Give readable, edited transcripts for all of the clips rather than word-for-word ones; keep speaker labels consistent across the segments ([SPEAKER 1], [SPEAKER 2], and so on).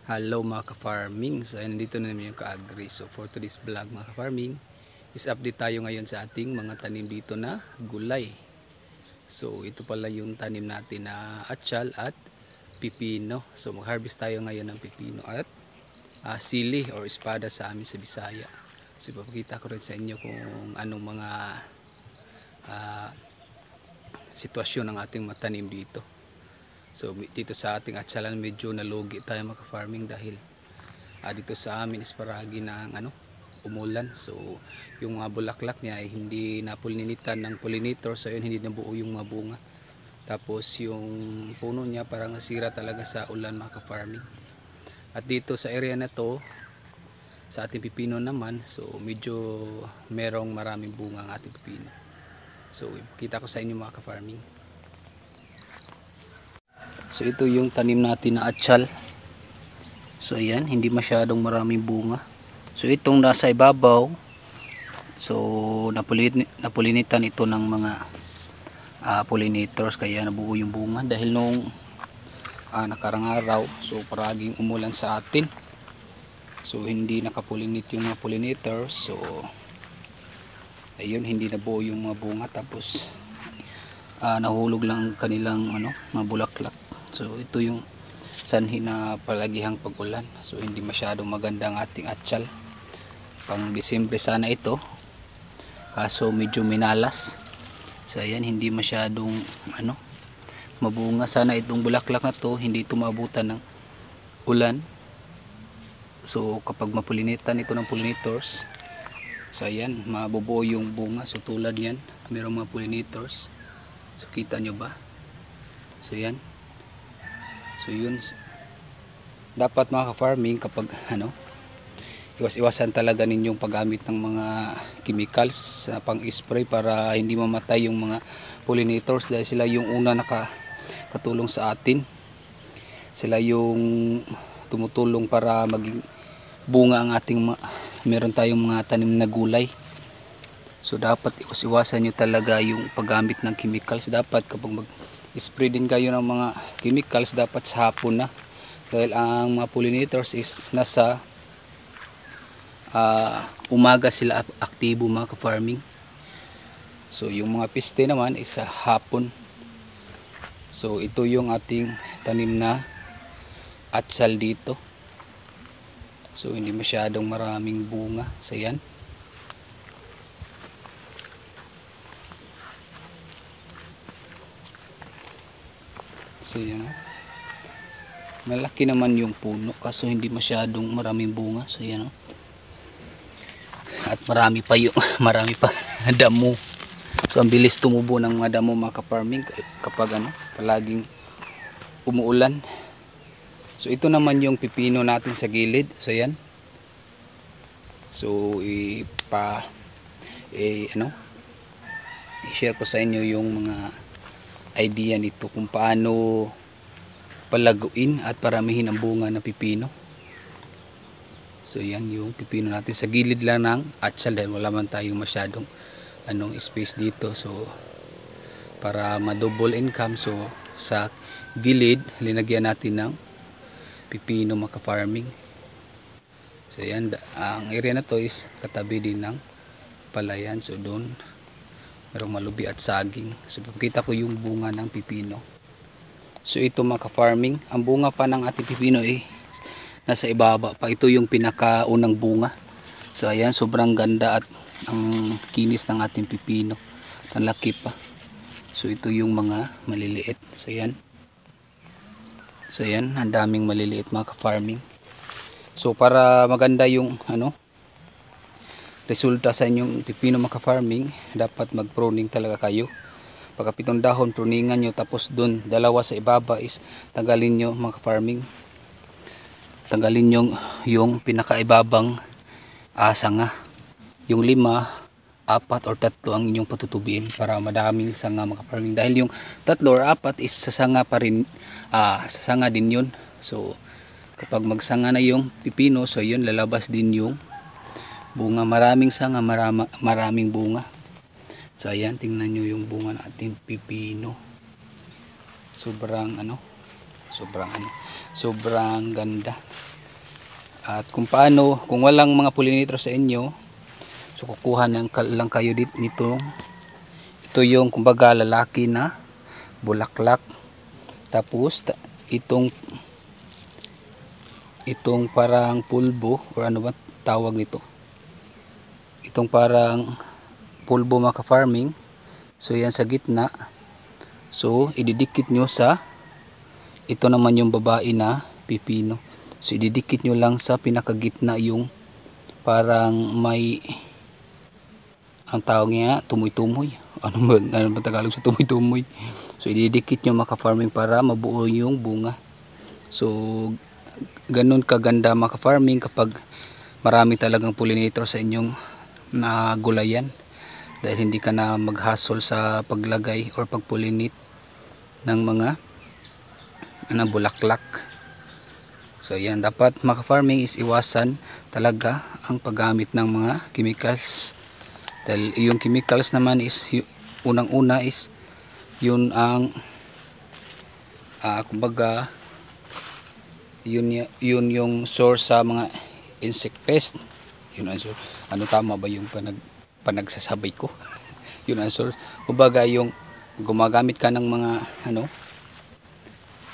[SPEAKER 1] Hello mga ka-farming. So ayun, nandito na namin yung ka-agri. So for today's vlog mga ka-farming is update tayo ngayon sa ating mga tanim dito na gulay. So ito pala yung tanim natin na atsyal at pipino. So mag-harvest tayo ngayon ng pipino at sili or espada sa amin sa Bisaya. So ipapakita ko rin sa inyo kung anong mga sitwasyon ng ating matanim dito. So dito sa ating atsalan medyo nalugi tayo maka-farming dahil dito sa amin is paragi ng umulan. So yung mga bulaklak niya ay hindi napulinitan ng pollinator, so yun hindi nabuo yung mga bunga. Tapos yung puno niya parang nasira talaga sa ulan maka-farming. At dito sa area na to sa ating pipino naman, so medyo merong maraming bunga ang ating pipino. So kita ko sa inyo mga ka-farming. So ito yung tanim natin na atsyal. So ayan, hindi masyadong maraming bunga. So itong nasa ibabaw, so napulinitan ito ng mga pollinators, kaya nabuo yung bunga. Dahil nung nakarang araw, so paraging umulan sa atin, so hindi nakapulinate yung mga pollinators. So ayun, hindi nabuo yung mga bunga. Tapos nahulog lang kanilang mga bulaklak. So ito yung sanhi na palagihang pag-ulan. So hindi masyadong maganda ang ating atsyal. Pang Disyembre sana ito, kaso medyo minalas. So ayan, hindi masyadong mabunga. Sana itong bulaklak na to hindi ito maabutan ng ulan. So kapag mapulinitan ito ng pollinators, so ayan, mabubuo yung bunga. So tulad yan, mayroong mga pollinators. So kita nyo ba? So yan. So yun, dapat mga ka-farming kapag iwas-iwasan talaga ninyong paggamit ng mga chemicals na pang-spray para hindi mamatay yung mga pollinators, dahil sila yung una nakatulong sa atin. Sila yung tumutulong para maging bunga ang ating meron tayong mga tanim na gulay. So dapat iwas-iwasan nyo talaga yung paggamit ng chemicals. Dapat kapag mag-spray din kayo ng mga chemicals, dapat sa hapon na, dahil ang mga pollinators is nasa umaga sila aktibo mga ka-farming. So yung mga piste naman is sa hapon. So ito yung ating tanim na atsyal dito. So hindi masyadong maraming bunga. So yan. So yan. Malaki naman yung puno kaso hindi masyadong maraming bunga. So yan. At marami pa damo. So ang bilis tumubo ng mga damo mga ka-farming kapag palaging umuulan. So ito naman yung pipino natin sa gilid. So yan. So i-share ko sa inyo yung mga idea nito kung paano palaguin at paramihin ang bunga ng pipino. So yan yung pipino natin sa gilid lang ng atsyal, dahil wala man tayong masyadong space dito. So para ma-double income, so sa gilid linagyan natin ng pipino mga ka-farming. So yan, ang area na to is katabi din ng palayan. So doon merong malubi at saging. So pakita ko yung bunga ng pipino. So ito mga ka-farming, ang bunga pa ng ating pipino nasa ibaba pa. Ito yung pinakaunang bunga. So ayan, sobrang ganda at ang kinis ng ating pipino. Ang laki pa. So ito yung mga maliliit. So ayan. So ayan, ang daming maliliit mga ka-farming. So para maganda yung resulta sa inyong pipino mga ka-farming, dapat mag-pruning talaga kayo. Pagkapitong dahon, pruningan nyo. Tapos dun, dalawa sa ibaba is tanggalin nyo mga ka-farming. Tanggalin nyo yung pinakaibabang sanga. Yung 5, 4 or 3 ang inyong patutubiin para madaming sanga mga ka-farming. Dahil yung 3 or 4 is sa sanga pa rin, sa sanga din yun. So kapag magsanga na yung pipino, so yun, lalabas din yung bunga. Maraming sanga, maraming bunga. So ayan, tingnan nyo yung bunga ng ating pipino. Sobrang sobrang ganda. At kung paano, kung walang mga pollinator sa inyo, so kukuha lang kayo nito. Ito yung kumbaga lalaki na bulaklak. Tapos itong parang pulbo, or ano ba tawag nito, itong parang pulbo mga ka-farming. So yan sa gitna, so ididikit nyo sa, ito naman yung babae na pipino. So ididikit nyo lang sa pinakagitna yung parang may, ang tawag niya tumoy-tumoy, ano ba Tagalog sa tumoy-tumoy. So ididikit nyo mga ka-farming para mabuo yung bunga. So ganun kaganda mga ka-farming kapag marami talagang pollinator sa inyong gulayan, dahil hindi ka na maghasol sa paglagay or pagpulinate ng mga bulaklak. So yan, dapat mga ka-farming is iwasan talaga ang paggamit ng mga chemicals, dahil yung chemicals naman is unang-una is yun ang kumbaga yun yung source sa mga insect pest. Yun ang source. Ano, tama ba yung panagsasabay ko? Yun ang source. Kumbaga yung gumagamit ka ng mga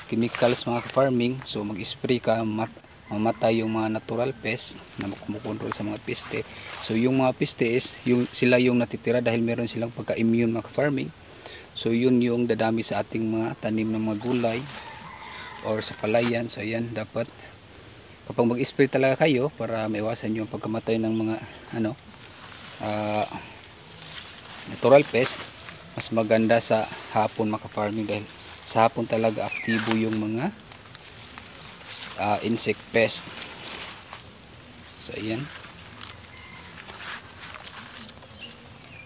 [SPEAKER 1] chemicals mga farming, so mag-spray ka, mamatay yung mga natural pest na kumukontrol sa mga peste. So yung mga peste is sila yung natitira dahil meron silang pagka-immune mga farming. So yun yung dadami sa ating mga tanim ng mga gulay or sa palayan. So ayan, dapat kapag mag-spray talaga kayo para maiwasan yung pagkamatay ng mga natural pest, mas maganda sa hapon mga farming, dahil sa hapon talaga aktibo yung mga insect pest. So ayan,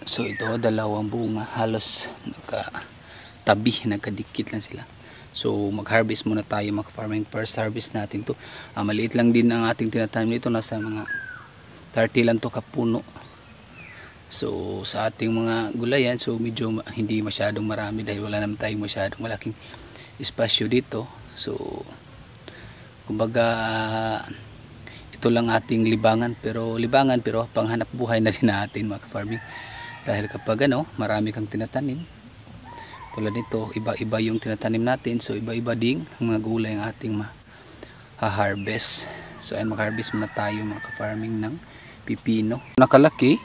[SPEAKER 1] so ito dalawang bunga, halos nagkadikit lang sila. So mag-harvest muna tayo mga farming. First harvest natin to. Maliit lang din ang ating tinatanim nito, nasa mga 30 lang to kapuno. So sa ating mga gulayan, so medyo hindi masyadong marami dahil wala naman tayong masyadong malaking espasyo dito. So kumbaga ito lang ating libangan, pero panghanap buhay na din natin mga farming, dahil kapag marami kang tinatanim tulad nito, iba-iba yung tinatanim natin, so iba-iba ding mga gulay ang ating ma-harvest. So ayun, mag-harvest muna tayo mga farming ng pipino. Nakalaki,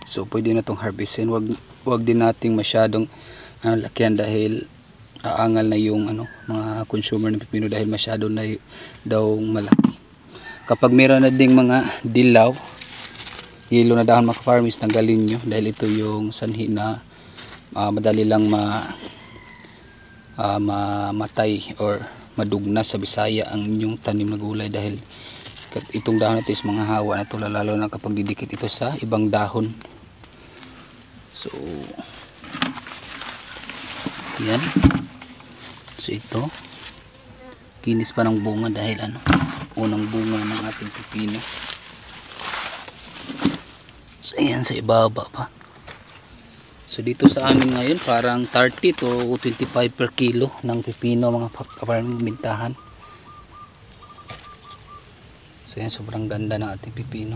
[SPEAKER 1] so pwede na itong harvestin. Wag din nating masyadong lakihan dahil aangal na yung mga consumer ng pipino dahil masyado na daw malaki. Kapag meron na ding mga dilaw, yellow na dahon mga farmers, tanggalin nyo dahil ito yung sanhi na madali lang mamatay or madugna sa Bisaya ang inyong tanim na gulay, dahil itong dahon na ito is mga hawa na ito, lalo na kapag didikit ito sa ibang dahon. So yan, so ito kinis pa ng bunga dahil unang bunga ng ating pipino. So ayan, sa ibaba pa. So dito sa amin ngayon parang 30 to 25 per kilo ng pipino mga farming bintahan. So yan, sobrang ganda ng ating pipino.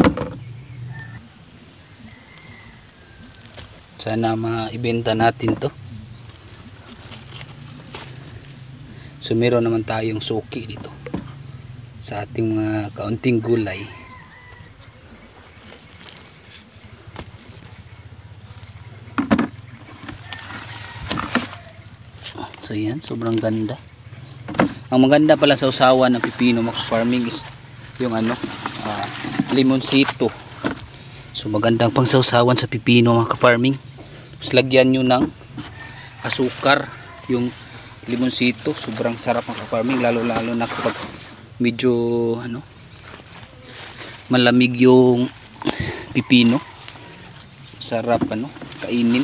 [SPEAKER 1] Sana maibenta natin to. So meron naman tayong suki dito sa ating mga kaunting gulay. So yan, sobrang ganda. Ang maganda pala sa usawa ng pipino mga farming is yung limonsito. So magandang pang sausawan sa pipino mga farming. Tapos lagyan nyo ng asukar yung limonsito. Sobrang sarap mga farming, lalo na kapag medyo malamig yung pipino. Sarap kainin.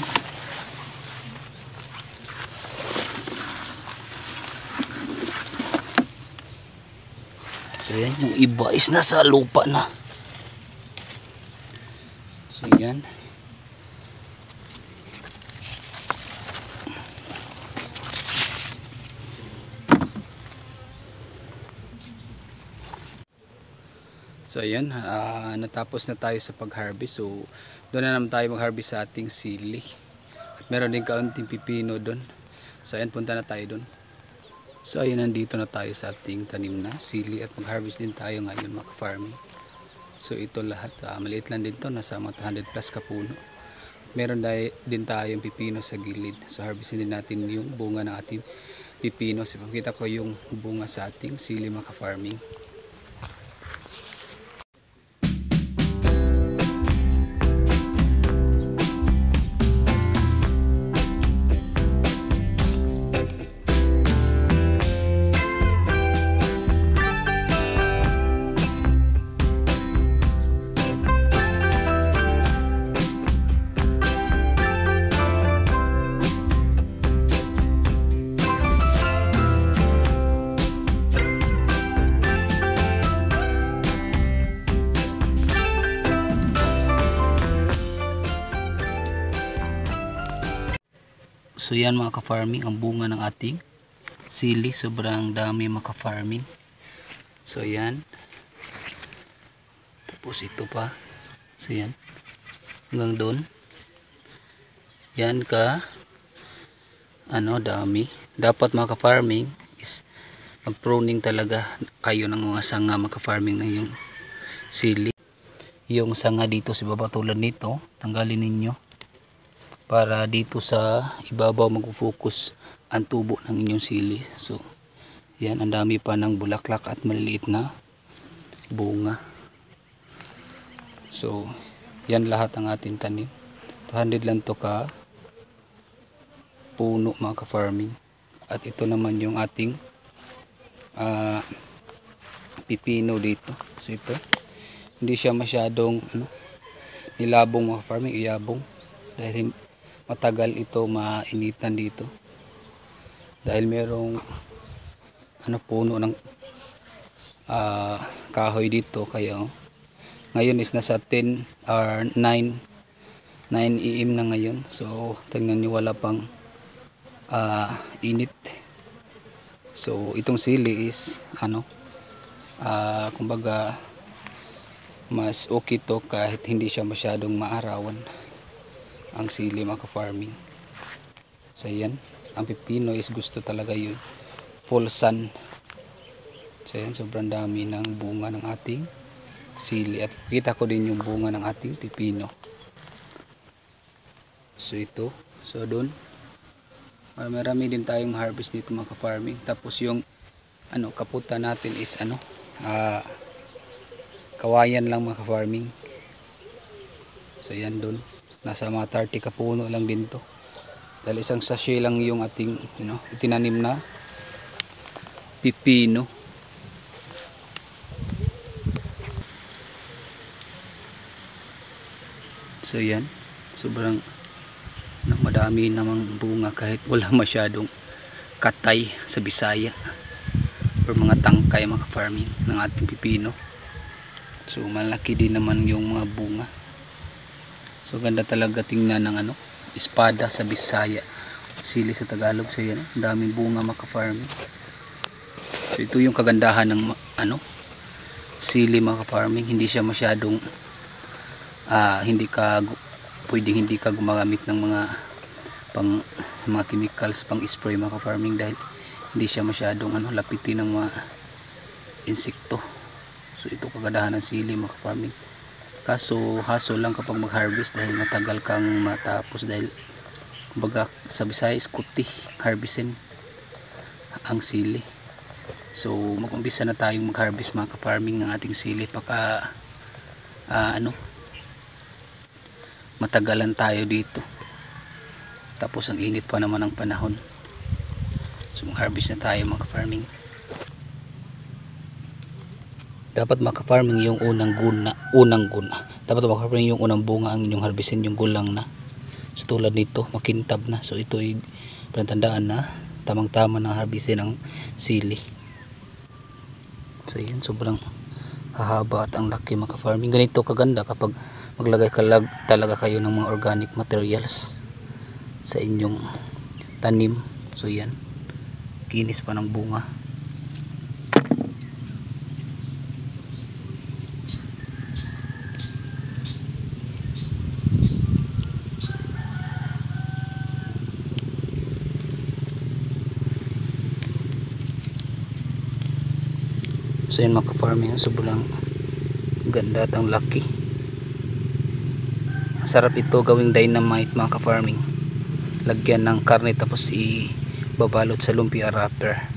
[SPEAKER 1] So yan, yung iba is nasa lupa na. So yan. So ayan, natapos na tayo sa pag-harvest. So doon na naman tayo mag-harvest sa ating sili. At meron din kaunting pipino doon. So ayan, punta na tayo doon. So ayan, nandito na tayo sa ating tanim na sili at mag-harvest din tayo ngayon mga farming. So ito lahat, maliit lang din to, nasa 100 plus kapuno. Meron din tayong pipino sa gilid. So harvestin din natin yung bunga ng ating pipino. So pakita ko yung bunga sa ating sili mga farming. So yan mga ka-farming, ang bunga ng ating sili. Sobrang dami mga ka-farming. So yan. Tapos ito pa. So yan. Hanggang doon. Yan dami. Dapat mga ka-farming is mag-pruning talaga kayo ng mga sanga mga ka-farming na yung sili. Yung sanga dito sa baba tulad nito, tanggalin ninyo. Para dito sa ibabaw mag-focus ang tubo ng inyong sili. So yan, ang dami pa ng bulaklak at maliliit na bunga. So yan lahat ang ating tanim. 200 lang to ka puno mga ka-farming. At ito naman yung ating pipino dito. So ito, hindi siya masyadong nilabong mga farming, iyabong dahil matagal ito mainitan dito dahil merong puno ng kahoy dito. Kaya ngayon is nasa 10 or 9 AM na ngayon. So tingnan niyo, wala pang init. So itong sili is kumbaga mas okay to kahit hindi siya masyadong maarawan ang sili mga farming. So yan, ang pipino is gusto talaga yun full sun. So yan, sobrang dami ng bunga ng ating sili at kita ko din yung bunga ng ating pipino. So ito, so doon marami din tayong harvest dito mga farming. Tapos yung kaputan natin is kawayan lang mga farming. So yan, doon nasa mga 30 kapuno lang din to dahil isang sachet lang yung ating itinanim na pipino. So yan, sobrang madami namang bunga kahit wala masyadong katay sa Bisaya or mga tangkay mga farming ng ating pipino. So malaki din naman yung mga bunga. So ganda talaga tingnan ng espada sa Bisaya, sili sa Tagalog. So yan, daming bunga mga farming. So ito yung kagandahan ng sili mga farming, hindi siya masyadong hindi ka gumagamit ng mga chemicals pang spray mga farming dahil hindi siya masyadong lapitin ng mga insekto. So ito kagandahan ng sili mga farming. Kaso hassle lang kapag mag-harvest dahil matagal kang matapos dahil kumbaga sa Bisaya is kuti harvestin ang sili. So mag-umpisa na tayong mag-harvest mga ka-farming ng ating sili pagka matagalan tayo dito. Tapos ang init pa naman ang panahon. So mag-harvest na tayo mga ka-farming. Dapat maka-farming yung unang guna. Dapat maka-farming yung unang bunga ang inyong harvestin, yung gulang na. So tulad nito, makintab na. So ito ay tandaan na tamang-tama na harvestin ng sili. So yan, sobrang hahaba at ang laki maka-farming. Ganito kaganda kapag maglagay talaga kayo ng mga organic materials sa inyong tanim. So yan, kinis pa ng bunga. So yun mga ka-farming, sobrang ganda at ang laki. Ang sarap ito gawing dynamite mga ka-farming. Lagyan ng karne tapos ibabalot sa lumpia wrapper.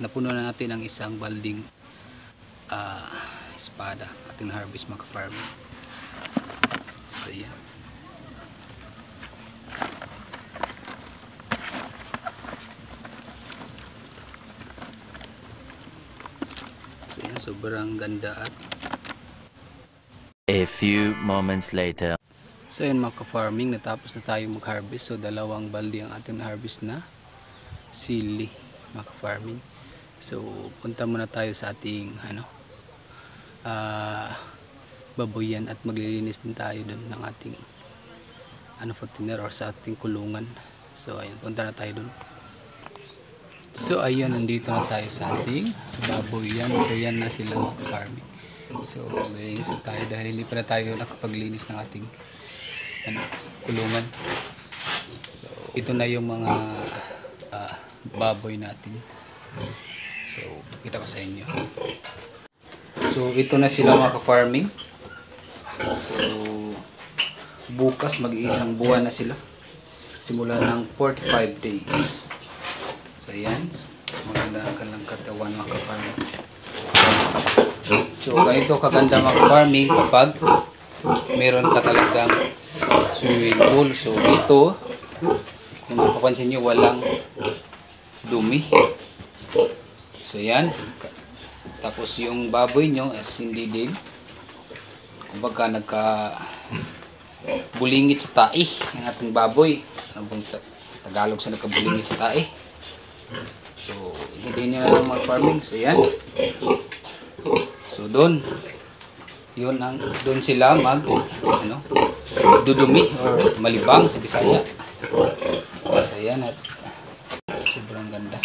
[SPEAKER 1] Napuno na natin ang isang balding espada ating harvest mga ka-farming. So yan. So yan, sobrang ganda at
[SPEAKER 2] a few moments later.
[SPEAKER 1] so yan mga ka-farming, natapos na tayo mag-harvest. So dalawang balde ang ating harvest na sili mga ka-farming. So punta muna tayo sa ating baboyan at maglilinis din tayo dun ng ating container or sa ating kulungan. So ayun, punta na tayo dun. So ayun, nandito na tayo sa ating baboyan. So yan na sila mga ka-farming. So maglilinis na tayo dahil hindi pa na tayo nakapaglinis ng ating kulungan. So ito na yung mga baboy natin. So kita ko sa inyo. So ito na sila mga ka-farming. So bukas mag-iisang buwan na sila. Simula ng 45 days. So ayan, maganda ang kanilang katawan mga ka-farming. So ganito kaganda mga ka-farming kapag meron ka talagang swimming pool. So dito, kung mapapansin nyo, walang dumi. So yan. Tapos yung baboy nyo as hindi din, kumbaga nagka bulingit sa tae ng ating baboy. Ano bang Tagalog sa nagkabulingit sa tae? So hindi nyo na lang mag-farming. So yan. So doon sila dudumi or malibang sa Bisaya. So yan, at sobrang ganda.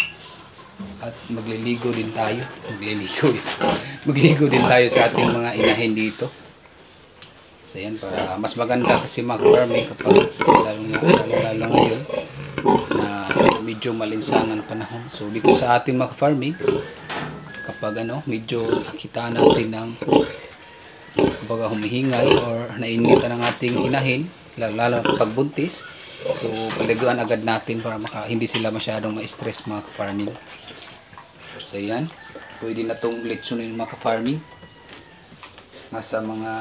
[SPEAKER 1] At magliligo din tayo. Magliligo din tayo sa ating mga inahin dito. So yan, para mas maganda kasi mag-farming kapag lalo ngayon na medyo malinsangan ang panahon. So dito sa ating mga farming, kapag medyo nakita natin ng kumbaga humihingal or nainitan ng ating inahin, lalo kapag buntis, so paliguan agad natin para hindi sila masyadong ma-stress mga farming. So yan, pwede na itong lechonin mga ka-farming. Nasa mga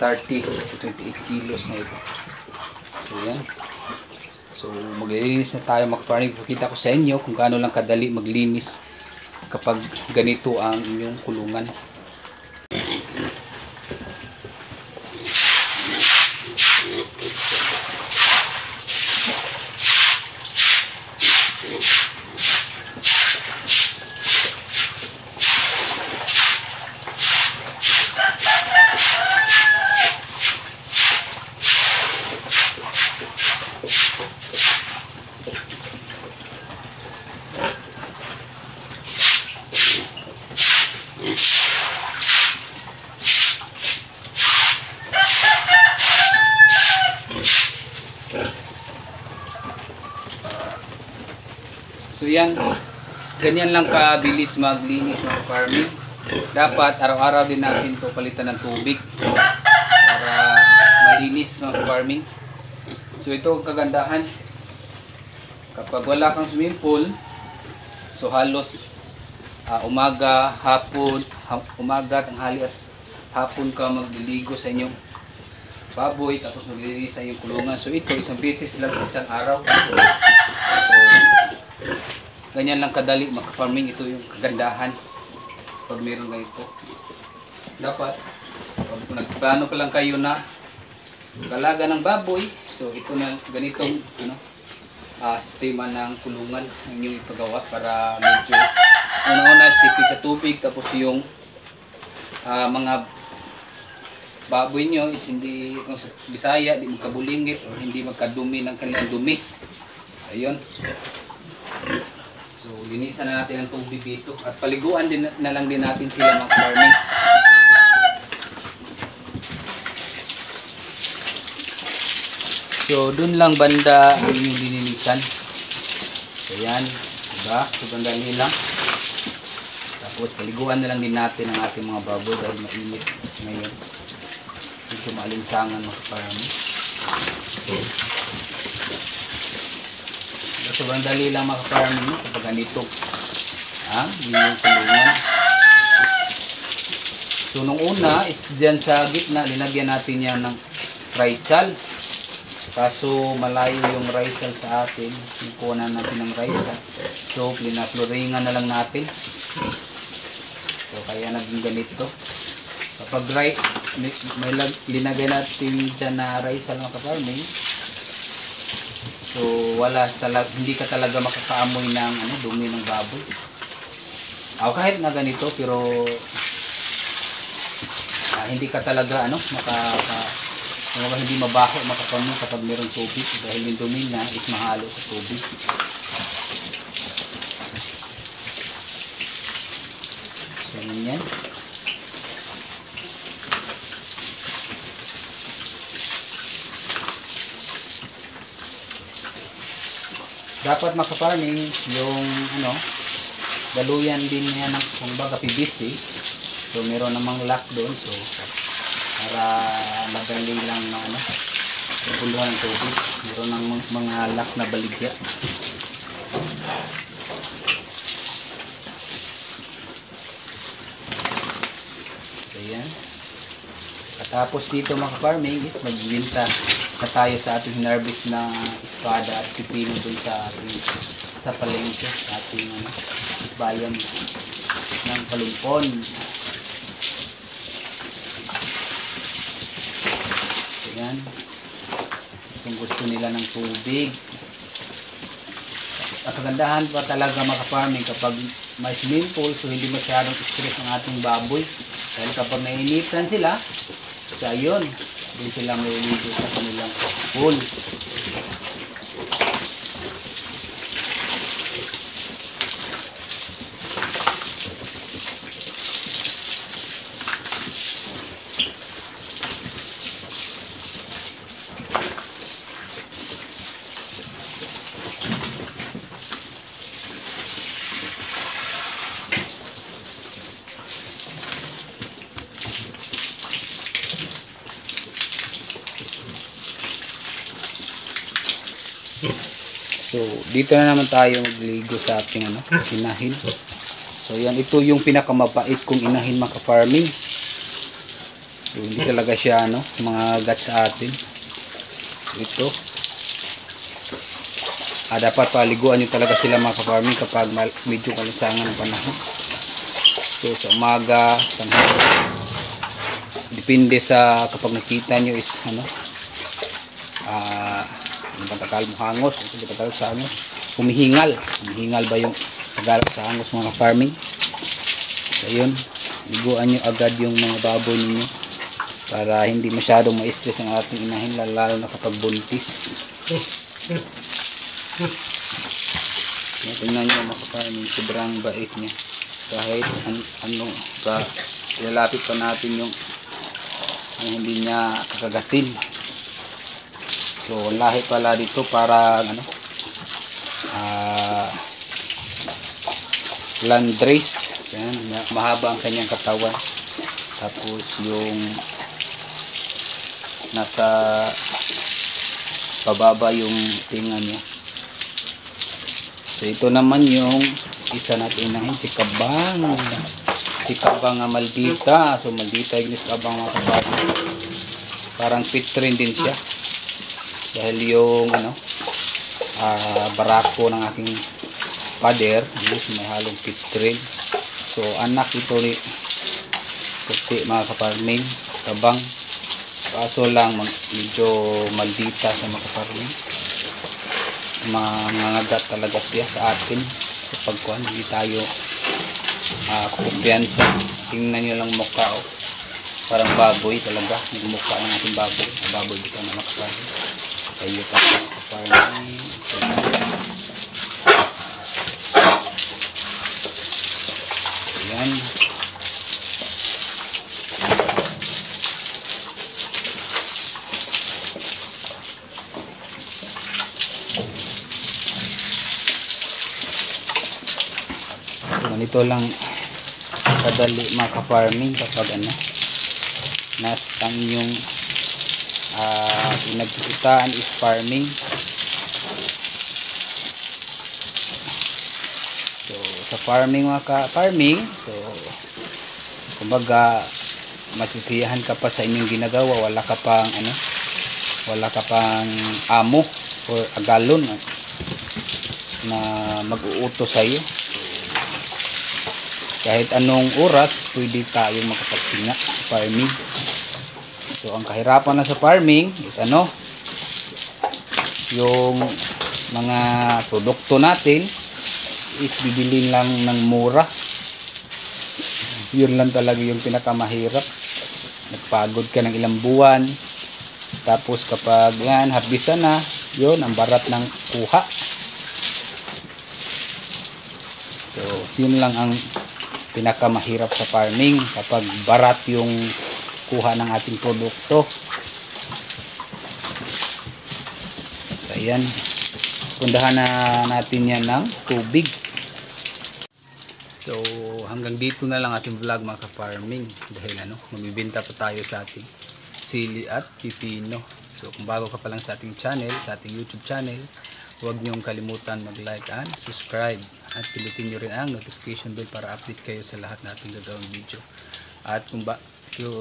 [SPEAKER 1] 30 to 28 kilos na ito. So yan. So So maglilinis na tayo mga farming. Pakita ko sa inyo kung gaano lang kadali maglinis kapag ganito ang inyong kulungan. So yan, ganyan lang kabilis maglinis mga farming. Dapat araw-araw din natin ito palitan ng tubig para malinis mga farming. So ito ang kagandahan. Kapag wala kang swimming pool, so halos umaga, hapon, tanghali at hapon ka magliligo sa inyong baboy tapos maglilinis sa inyong kulungan. So ito isang beses lang sa isang araw. So ganyan lang kadali maka-farming. Ito yung kagandahan pag meron ganito. Dapat pag nagplano pa lang kayo na galaga ng baboy, so ito na ganitong sistema ng kulungan ang inyong ipagawa para medyo una-una tipid sa tubig, tapos yung mga baboy nyo is hindi, kung sa Bisaya, di magkabulingit o hindi magkadumi ng kanilang dumi. Ayun. So, linisan na natin ang tubig dito at paliguan din na lang din natin sila mga farming. So, dun lang banda ang inyong lininisan. So, yan. Diba? So, banda nila. Tapos, paliguan na lang din natin ang ating mga baboy dahil mainit ngayon. Ito maalinsangan mga farming. Sobrang dali lang maka-farming kapag ganito yung kulungan. So nung una is dyan sa gitna linagyan natin yan ng risal, kaso malayo yung risal sa atin. Kukunan natin ng risal, so pinafloringan na lang natin. So kaya naging ganito. Kapag may linagay natin dyan na risal maka-farming, so hindi ka talaga makakaamoy ng dumi ng baboy. Kahit na ganito, pero hindi ka talaga hindi mabaho makapamoy kapag mayroong tubig dahil yung dumi na is mahalo sa tubig. So yan. Dapat maka-farming yung daluyan din niya ng kumbaga PVC. So meron namang lock doon, so para madali lang na puluhan ng tubig. Meron ng mga lock na baligya. So yan. Tapos dito maka-farming is magbibenta na tayo sa ating harvest na espada at pipino dun sa palengke sa ating bayan ng Palumpon. Ayan. Kung gusto nila ng tubig. Ang kagandahan pa talaga maka-farming kapag may swimming pool, so hindi masyadong stress ang ating baboy. Dahil kapag nainitan sila, so ayun, hindi sila may ligo sa kanilang pool. So, dito na naman tayo magligo sa ating inahin. So, yan. Ito yung pinakamabait kong inahin maka-farming. So, hindi talaga siya, mga gat sa atin. So, ito. dapat paliguan nyo talaga sila mga ka-farming kapag medyo kalinsangan ng panahon. So sa umaga, tanghali, depende sa kapag nakita nyo is yung pagkakal mo hangos, pagkakal sa hangos, humihingal ba yung pagkakal sa hangos mga farming. So yun, liguan nyo agad yung mga baboy ninyo para hindi masyadong ma-stress ang ating inahin, lalo na kapag buntis. Tingnan nyo mga farming, sobrang bait niya kahit ilalapit pa natin yung hindi niya kakagatin. So lahi pala dito para landrace. Yan, mahaba ang kanyang katawan. Tapos yung nasa pababa yung tinga niya. So ito naman yung isa natin inahin, si Kabang. Si Kabang nga maldita. So maldita yung Kabang mga kapatid. Parang pitrin din siya. Dahil yung barako ng aking pader is may halong pitrin. So anak ito ni puti mga kaparming, Kabang. Kaso lang medyo maldita sa mga kaparming. Mangangagat talaga siya sa atin sa pagkuhan. Hindi tayo kumpiyansa. Tingnan nyo lang mukha, parang baboy talaga yung mukha ng ating baboy. Baboy dito na nakaparming. Tayo pa kaparming. Ayan. Ganito lang kadali mga ka-farming kapag ang inyong pinagkikitaan is farming. So sa farming mga ka-farming, so kumbaga masisiyahan ka pa sa inyong ginagawa, wala ka pang amo or agalon na mag-uutos sa iyo. Kahit anong oras pwede tayong makapagtinga sa farming. So ang kahirapan na sa farming is yung mga produkto natin is bibili lang ng mura. Yun lang talaga yung pinakamahirap. Nagpagod ka ng ilang buwan, tapos kapag yan harbisan na, yun ang barat ng kuha. So yun lang ang pinakamahirap sa farming, kapag barat yung kuha ng ating produkto. So ayan, pundahan na natin yan ng tubig. So hanggang dito na lang ating vlog mga ka-farming, dahil mamibenta pa tayo sa ating sili at pipino. So kung bago ka pa lang sa ating channel, sa ating YouTube channel, huwag niyong kalimutan mag-like and subscribe. At pinutin nyo rin ang notification bell para update kayo sa lahat nating gagawing video. At kung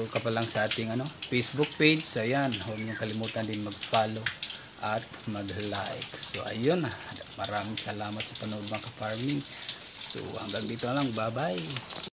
[SPEAKER 1] ka pa lang sa ating Facebook page, ayan, huwag nyo kalimutan din mag-follow at mag-like. So ayun, maraming salamat sa panood mga ka-farming. So hanggang dito na lang, bye bye.